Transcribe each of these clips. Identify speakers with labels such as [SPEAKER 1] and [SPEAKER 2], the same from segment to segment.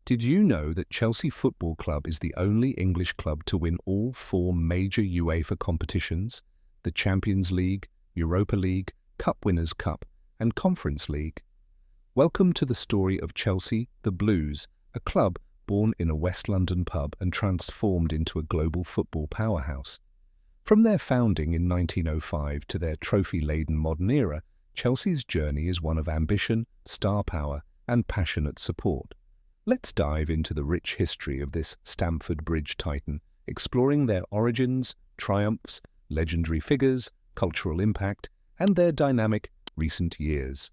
[SPEAKER 1] Did you know that Chelsea Football Club is the only English club to win all four major UEFA competitions, the Champions League, Europa League, Cup Winners' Cup, and Conference League? Welcome to the story of Chelsea, the Blues, a club born in a West London pub and transformed into a global football powerhouse. From their founding in 1905 to their trophy-laden modern era, Chelsea's journey is one of ambition, star power, and passionate support. Let's dive into the rich history of this Stamford Bridge titan, exploring their origins, triumphs, legendary figures, cultural impact, and their dynamic recent years.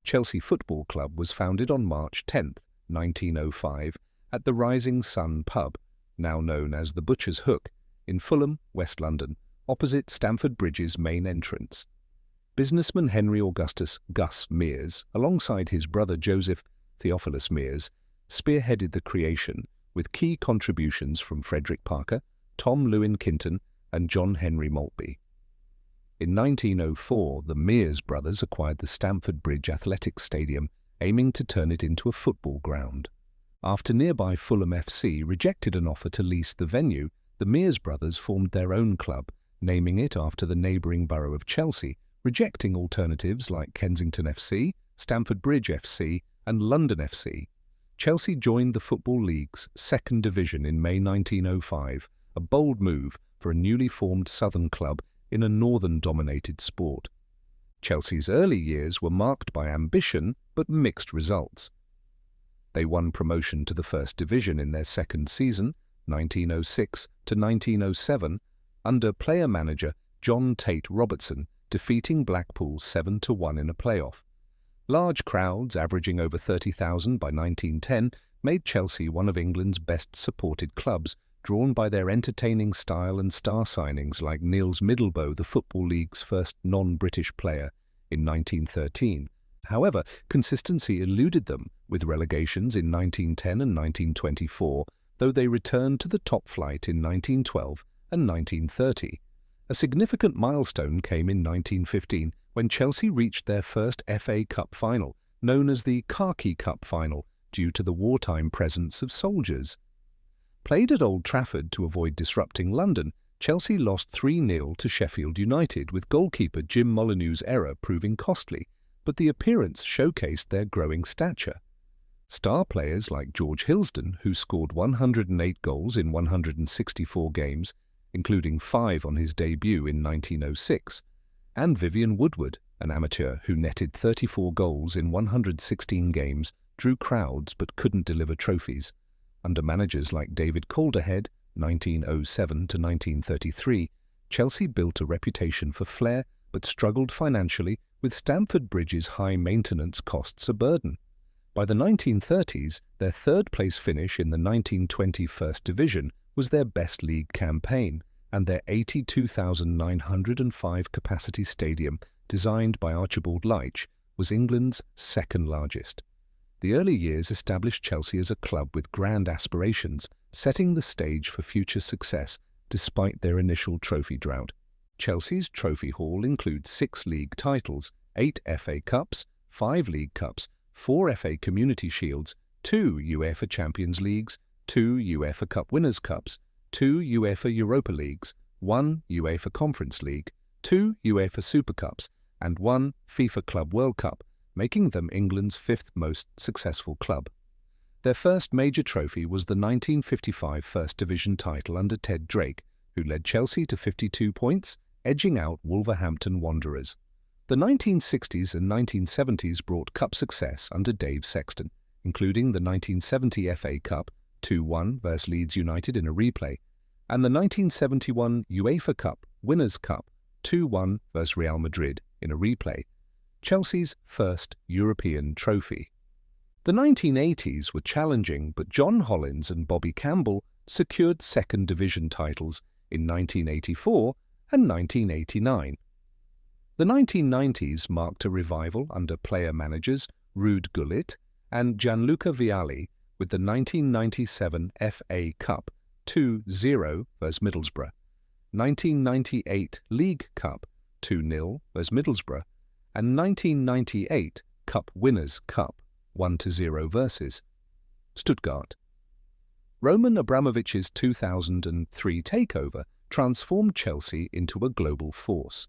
[SPEAKER 1] Chelsea Football Club was founded on March 10, 1905, at the Rising Sun pub, now known as the Butcher's Hook, in Fulham, West London, opposite Stamford Bridge's main entrance. Businessman Henry Augustus "Gus" Mears, alongside his brother Joseph Theophilus Mears, spearheaded the creation, with key contributions from Frederick Parker, Tom Lewin Kinton, and John Henry Maltby. In 1904, the Mears brothers acquired the Stamford Bridge Athletics Stadium, aiming to turn it into a football ground. After nearby Fulham FC rejected an offer to lease the venue, the Mears brothers formed their own club, naming it after the neighbouring borough of Chelsea, rejecting alternatives like Kensington FC, Stamford Bridge FC, and London FC. Chelsea joined the Football League's second division in May 1905, a bold move for a newly formed southern club in a northern-dominated sport. Chelsea's early years were marked by ambition but mixed results. They won promotion to the first division in their second season, 1906 to 1907, under player-manager John Tate Robertson, defeating Blackpool 7-1 in a playoff. Large crowds, averaging over 30,000 by 1910, made Chelsea one of England's best-supported clubs, drawn by their entertaining style and star signings like Niels Middelboe, the Football League's first non-British player, in 1913. However, consistency eluded them, with relegations in 1910 and 1924, though they returned to the top flight in 1912 and 1930. A significant milestone came in 1915 when Chelsea reached their first FA Cup final, known as the Khaki Cup final, due to the wartime presence of soldiers. Played at Old Trafford to avoid disrupting London, Chelsea lost 3-0 to Sheffield United, with goalkeeper Jim Molyneux's error proving costly, but the appearance showcased their growing stature. Star players like George Hillsden, who scored 108 goals in 164 games, including 5 on his debut in 1906, and Vivian Woodward, an amateur who netted 34 goals in 116 games, drew crowds but couldn't deliver trophies. Under managers like David Calderhead, 1907 to 1933, Chelsea built a reputation for flair but struggled financially, with Stamford Bridge's high maintenance costs a burden. By the 1930s, their third-place finish in the 1920 First Division was their best league campaign, and their 82,905 capacity stadium, designed by Archibald Leitch, was England's second largest. The early years established Chelsea as a club with grand aspirations, setting the stage for future success despite their initial trophy drought. Chelsea's trophy haul includes 6 league titles, 8 FA Cups, 5 League Cups, 4 FA Community Shields, 2 UEFA Champions Leagues, 2 UEFA Cup Winners' Cups, 2 UEFA Europa Leagues, 1 UEFA Conference League, 2 UEFA Super Cups, and 1 FIFA Club World Cup, making them England's 5th most successful club. Their first major trophy was the 1955 First Division title under Ted Drake, who led Chelsea to 52 points, edging out Wolverhampton Wanderers. The 1960s and 1970s brought cup success under Dave Sexton, including the 1970 FA Cup, 2-1 vs Leeds United in a replay, and the 1971 UEFA Cup Winners' Cup, 2-1 vs Real Madrid in a replay, Chelsea's first European trophy. The 1980s were challenging, but John Hollins and Bobby Campbell secured second division titles in 1984 and 1989. The 1990s marked a revival under player-managers Ruud Gullit and Gianluca Vialli, with the 1997 FA Cup 2-0 vs Middlesbrough, 1998 League Cup 2-0 vs Middlesbrough, and 1998 Cup Winners' Cup 1-0 versus. Stuttgart. Roman Abramovich's 2003 takeover transformed Chelsea into a global force.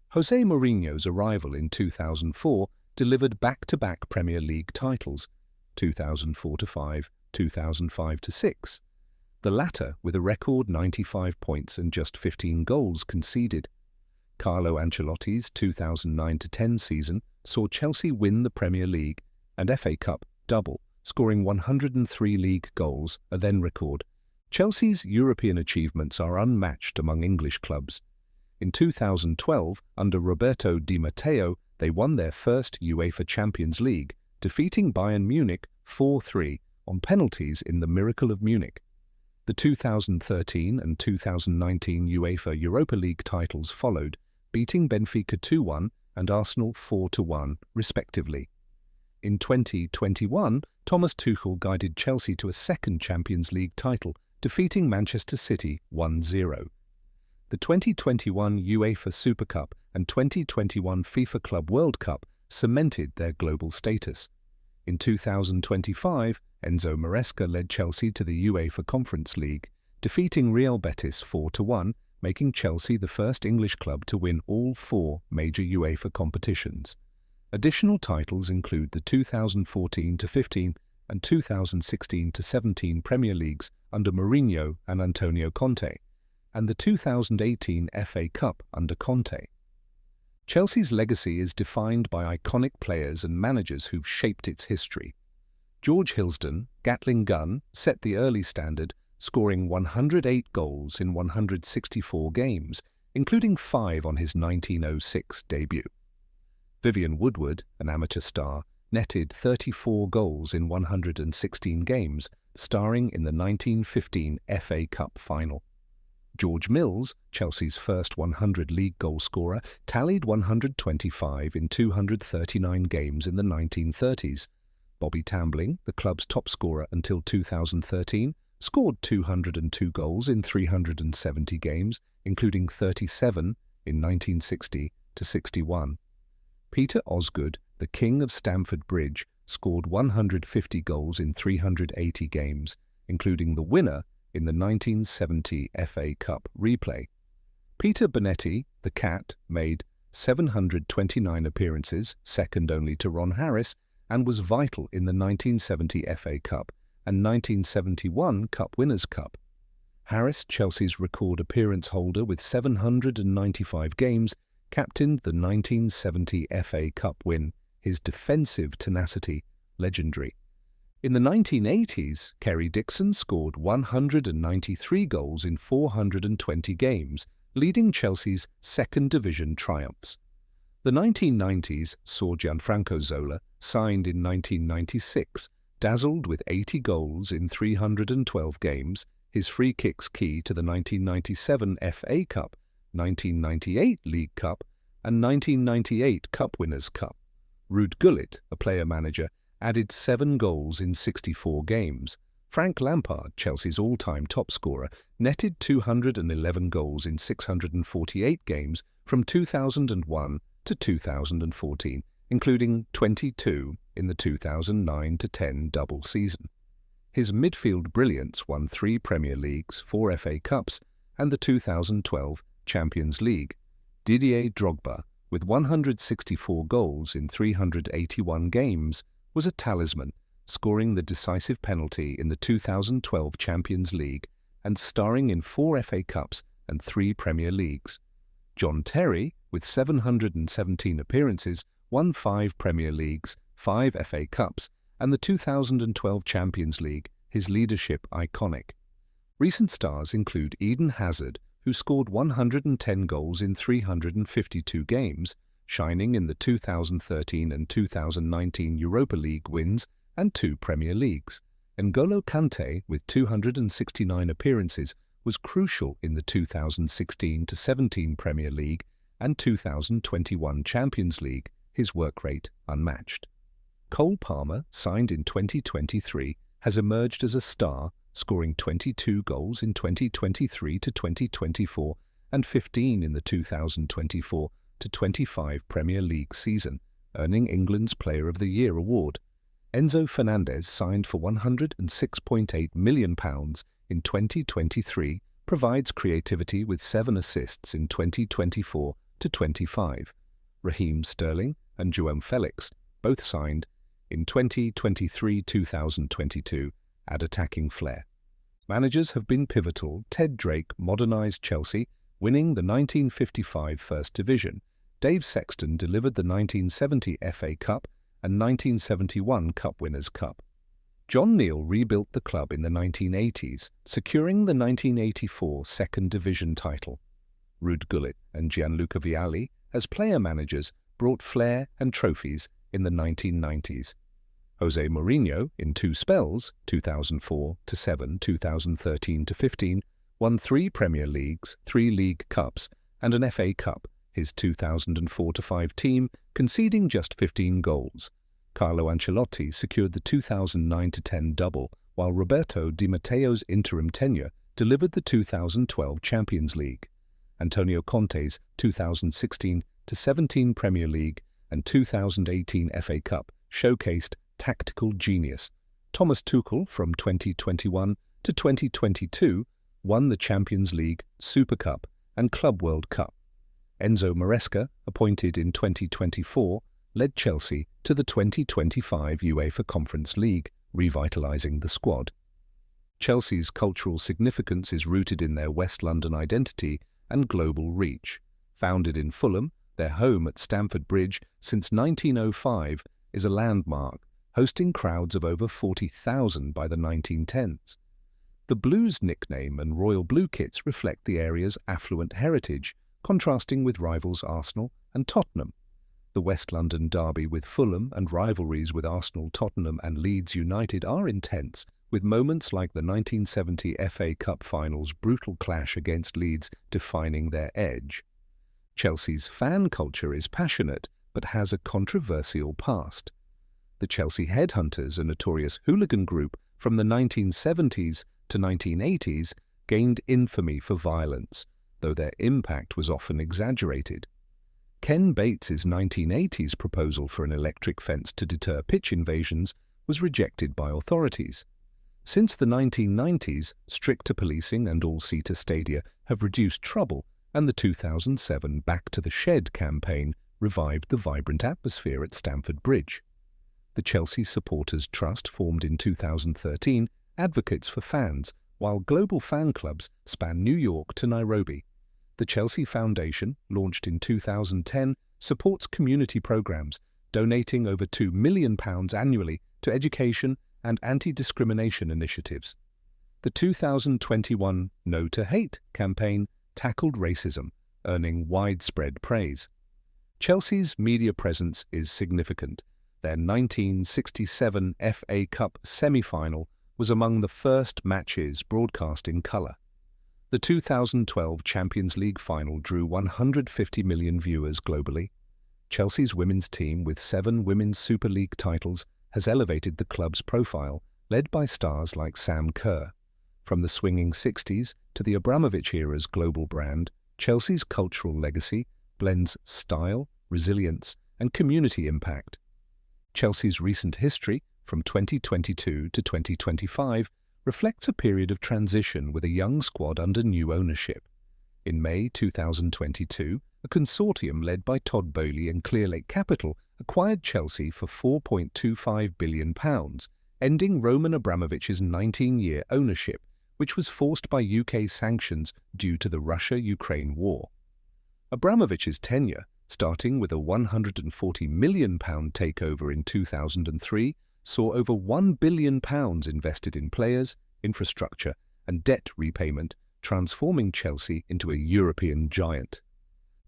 [SPEAKER 1] Jose Mourinho's arrival in 2004 delivered back-to-back Premier League titles, 2004-5, 2005-6, the latter with a record 95 points and just 15 goals conceded. Carlo Ancelotti's 2009-10 season saw Chelsea win the Premier League and FA Cup double, scoring 103 league goals, a then record. Chelsea's European achievements are unmatched among English clubs. In 2012, under Roberto Di Matteo, they won their first UEFA Champions League, defeating Bayern Munich 4-3 on penalties in the Miracle of Munich. The 2013 and 2019 UEFA Europa League titles followed, beating Benfica 2-1 and Arsenal 4-1, respectively. In 2021, Thomas Tuchel guided Chelsea to a second Champions League title, defeating Manchester City 1-0. The 2021 UEFA Super Cup and 2021 FIFA Club World Cup cemented their global status. In 2025, Enzo Maresca led Chelsea to the UEFA Conference League, defeating Real Betis 4-1, making Chelsea the first English club to win all 4 major UEFA competitions. Additional titles include the 2014-15 and 2016-17 Premier Leagues under Mourinho and Antonio Conte, and the 2018 FA Cup under Conte. Chelsea's legacy is defined by iconic players and managers who've shaped its history. George Hillsden, Gatling Gun, set the early standard, scoring 108 goals in 164 games, including 5 on his 1906 debut. Vivian Woodward, an amateur star, netted 34 goals in 116 games, starring in the 1915 FA Cup final. George Mills, Chelsea's first 100 league goal scorer, tallied 125 in 239 games in the 1930s. Bobby Tambling, the club's top scorer until 2013, scored 202 goals in 370 games, including 37 in 1960-61. Peter Osgood, the king of Stamford Bridge, scored 150 goals in 380 games, including the winner in the 1970 FA Cup replay. Peter Bonetti, the Cat, made 729 appearances, second only to Ron Harris, and was vital in the 1970 FA Cup and 1971 Cup Winners' Cup. Harris, Chelsea's record appearance holder with 795 games, captained the 1970 FA Cup win, his defensive tenacity legendary. In the 1980s, Kerry Dixon scored 193 goals in 420 games, leading Chelsea's second division triumphs. The 1990s saw Gianfranco Zola, signed in 1996, dazzled with 80 goals in 312 games, his free kicks key to the 1997 FA Cup, 1998 League Cup, and 1998 Cup Winners' Cup. Ruud Gullit, a player-manager, added 7 goals in 64 games. Frank Lampard, Chelsea's all-time top scorer, netted 211 goals in 648 games from 2001 to 2014, including 22 in the 2009-10 double season. His midfield brilliance won 3 Premier Leagues, 4 FA Cups, and the 2012 Champions League. Didier Drogba, with 164 goals in 381 games, was a talisman, scoring the decisive penalty in the 2012 Champions League and starring in 4 FA Cups and 3 Premier Leagues. John Terry, with 717 appearances, won 5 Premier Leagues, 5 FA Cups, and the 2012 Champions League, his leadership iconic. Recent stars include Eden Hazard, who scored 110 goals in 352 games, shining in the 2013 and 2019 Europa League wins and 2 Premier Leagues. N'Golo Kante, with 269 appearances, was crucial in the 2016-17 Premier League and 2021 Champions League, his work rate unmatched. Cole Palmer, signed in 2023, has emerged as a star, scoring 22 goals in 2023-2024 and 15 in the 2024-25 Premier League season, earning England's Player of the Year award. Enzo Fernandez signed for £106.8 million in 2023, provides creativity with 7 assists in 2024 to 25. Raheem Sterling and João Felix both signed in 2023-2022, add attacking flair. Managers have been pivotal. Ted Drake modernised Chelsea, winning the 1955 First Division. Dave Sexton delivered the 1970 FA Cup and 1971 Cup Winners' Cup. John Neal rebuilt the club in the 1980s, securing the 1984 Second Division title. Ruud Gullit and Gianluca Vialli, as player-managers, brought flair and trophies in the 1990s. Jose Mourinho, in 2 spells, 2004-7, 2013-15, won 3 Premier Leagues, 3 League Cups, and an FA Cup, his 2004-5 team conceding just 15 goals. Carlo Ancelotti secured the 2009-10 double, while Roberto Di Matteo's interim tenure delivered the 2012 Champions League. Antonio Conte's 2016-17 Premier League and 2018 FA Cup showcased tactical genius. Thomas Tuchel, from 2021 to 2022, won the Champions League, Super Cup, and Club World Cup. Enzo Maresca, appointed in 2024, led Chelsea to the 2025 UEFA Conference League, revitalising the squad. Chelsea's cultural significance is rooted in their West London identity and global reach. Founded in Fulham, their home at Stamford Bridge since 1905 is a landmark, hosting crowds of over 40,000 by the 1910s. The Blues nickname and royal blue kits reflect the area's affluent heritage, contrasting with rivals Arsenal and Tottenham. The West London derby with Fulham and rivalries with Arsenal, Tottenham and Leeds United are intense, with moments like the 1970 FA Cup Final's brutal clash against Leeds defining their edge. Chelsea's fan culture is passionate, but has a controversial past. The Chelsea Headhunters, a notorious hooligan group from the 1970s to 1980s, gained infamy for violence, though their impact was often exaggerated. Ken Bates's 1980s proposal for an electric fence to deter pitch invasions was rejected by authorities. Since the 1990s, stricter policing and all-seater stadia have reduced trouble, and the 2007 Back to the Shed campaign revived the vibrant atmosphere at Stamford Bridge. The Chelsea Supporters Trust, formed in 2013, advocates for fans, while global fan clubs span New York to Nairobi. The Chelsea Foundation, launched in 2010, supports community programs, donating over £2 million annually to education and anti-discrimination initiatives. The 2021 No to Hate campaign tackled racism, earning widespread praise. Chelsea's media presence is significant. Their 1967 FA Cup semi-final was among the first matches broadcast in colour. The 2012 Champions League final drew 150 million viewers globally. Chelsea's women's team, with 7 Women's Super League titles, has elevated the club's profile, led by stars like Sam Kerr. From the swinging 60s to the Abramovich era's global brand, Chelsea's cultural legacy blends style, resilience, and community impact. Chelsea's recent history, from 2022 to 2025, reflects a period of transition with a young squad under new ownership. In May 2022, a consortium led by Todd Boehly and Clearlake Capital acquired Chelsea for £4.25 billion, ending Roman Abramovich's 19-year ownership, which was forced by UK sanctions due to the Russia-Ukraine war. Abramovich's tenure, starting with a £140 million takeover in 2003, saw over £1 billion invested in players, infrastructure, and debt repayment, transforming Chelsea into a European giant.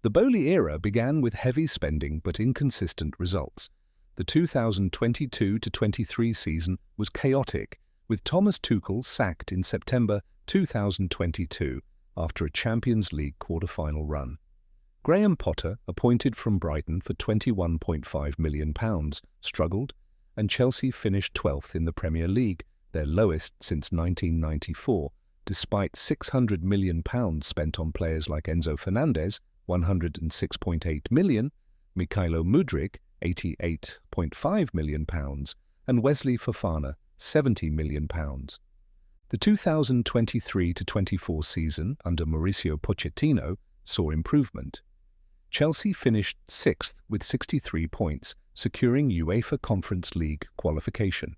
[SPEAKER 1] The Boehly era began with heavy spending but inconsistent results. The 2022-23 season was chaotic, with Thomas Tuchel sacked in September 2022 after a Champions League quarter-final run. Graham Potter, appointed from Brighton for £21.5 million, struggled, and Chelsea finished 12th in the Premier League, their lowest since 1994, despite £600 million spent on players like Enzo Fernandez, £106.8 million, Mikhailo Mudryk, £88.5 million, and Wesley Fofana, £70 million. The 2023-24 season under Mauricio Pochettino saw improvement. Chelsea finished sixth with 63 points, securing UEFA Conference League qualification.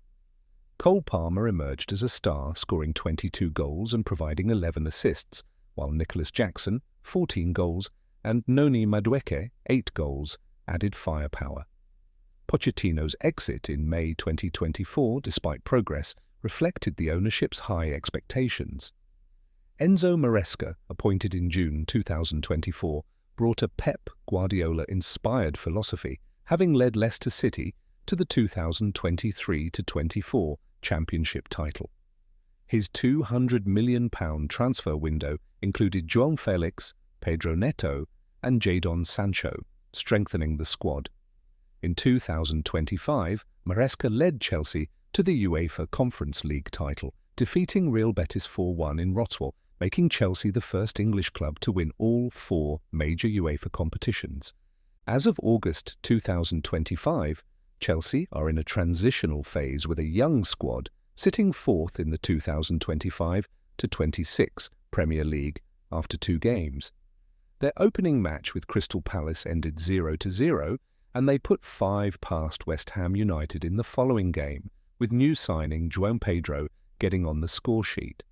[SPEAKER 1] Cole Palmer emerged as a star, scoring 22 goals and providing 11 assists, while Nicholas Jackson, 14 goals, and Noni Madueke, 8 goals, added firepower. Pochettino's exit in May 2024, despite progress, reflected the ownership's high expectations. Enzo Maresca, appointed in June 2024, brought a Pep Guardiola-inspired philosophy, having led Leicester City to the 2023-24 Championship title. His £200 million transfer window included João Felix, Pedro Neto, and Jadon Sancho, strengthening the squad. In 2025, Maresca led Chelsea to the UEFA Conference League title, defeating Real Betis 4-1 in Wrocław, making Chelsea the first English club to win all 4 major UEFA competitions. As of August 2025, Chelsea are in a transitional phase with a young squad, sitting 4th in the 2025-26 Premier League after 2 games. Their opening match with Crystal Palace ended 0-0, and they put 5 past West Ham United in the following game, with new signing João Pedro getting on the score sheet.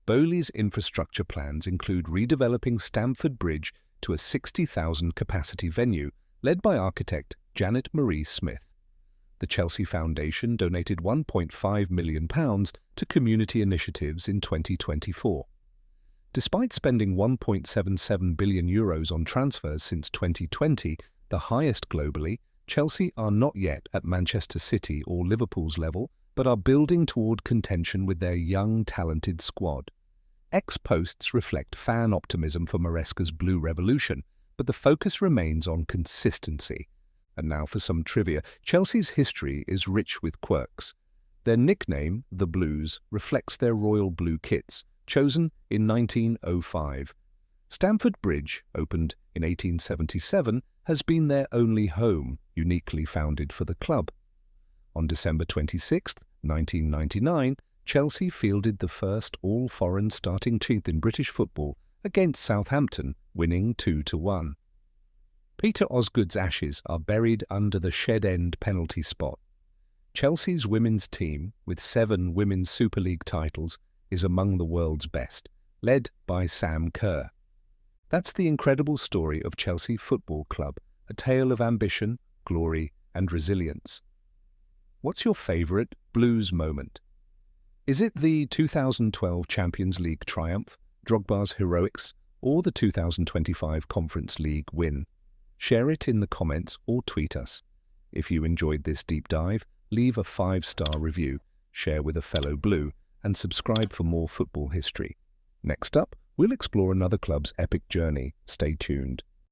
[SPEAKER 1] Bowley's infrastructure plans include redeveloping Stamford Bridge to a 60,000 capacity venue, led by architect Janet Marie Smith. The Chelsea Foundation donated £1.5 million to community initiatives in 2024. Despite spending €1.77 billion on transfers since 2020, the highest globally, Chelsea are not yet at Manchester City or Liverpool's level, but are building toward contention with their young, talented squad. Posts reflect fan optimism for Maresca's Blue Revolution, but the focus remains on consistency. And now for some trivia. Chelsea's history is rich with quirks. Their nickname, the Blues, reflects their royal blue kits, chosen in 1905. Stamford Bridge, opened in 1877, has been their only home, uniquely founded for the club. On December 26, 1999, Chelsea fielded the first all-foreign starting team in British football against Southampton, winning 2-1. Peter Osgood's ashes are buried under the shed-end penalty spot. Chelsea's women's team, with 7 Women's Super League titles, is among the world's best, led by Sam Kerr. That's the incredible story of Chelsea Football Club, a tale of ambition, glory, and resilience. What's your favourite Blues moment? Is it the 2012 Champions League triumph, Drogba's heroics, or the 2025 Conference League win? Share it in the comments or tweet us. If you enjoyed this deep dive, leave a 5-star review, share with a fellow Blue, and subscribe for more football history. Next up, we'll explore another club's epic journey. Stay tuned.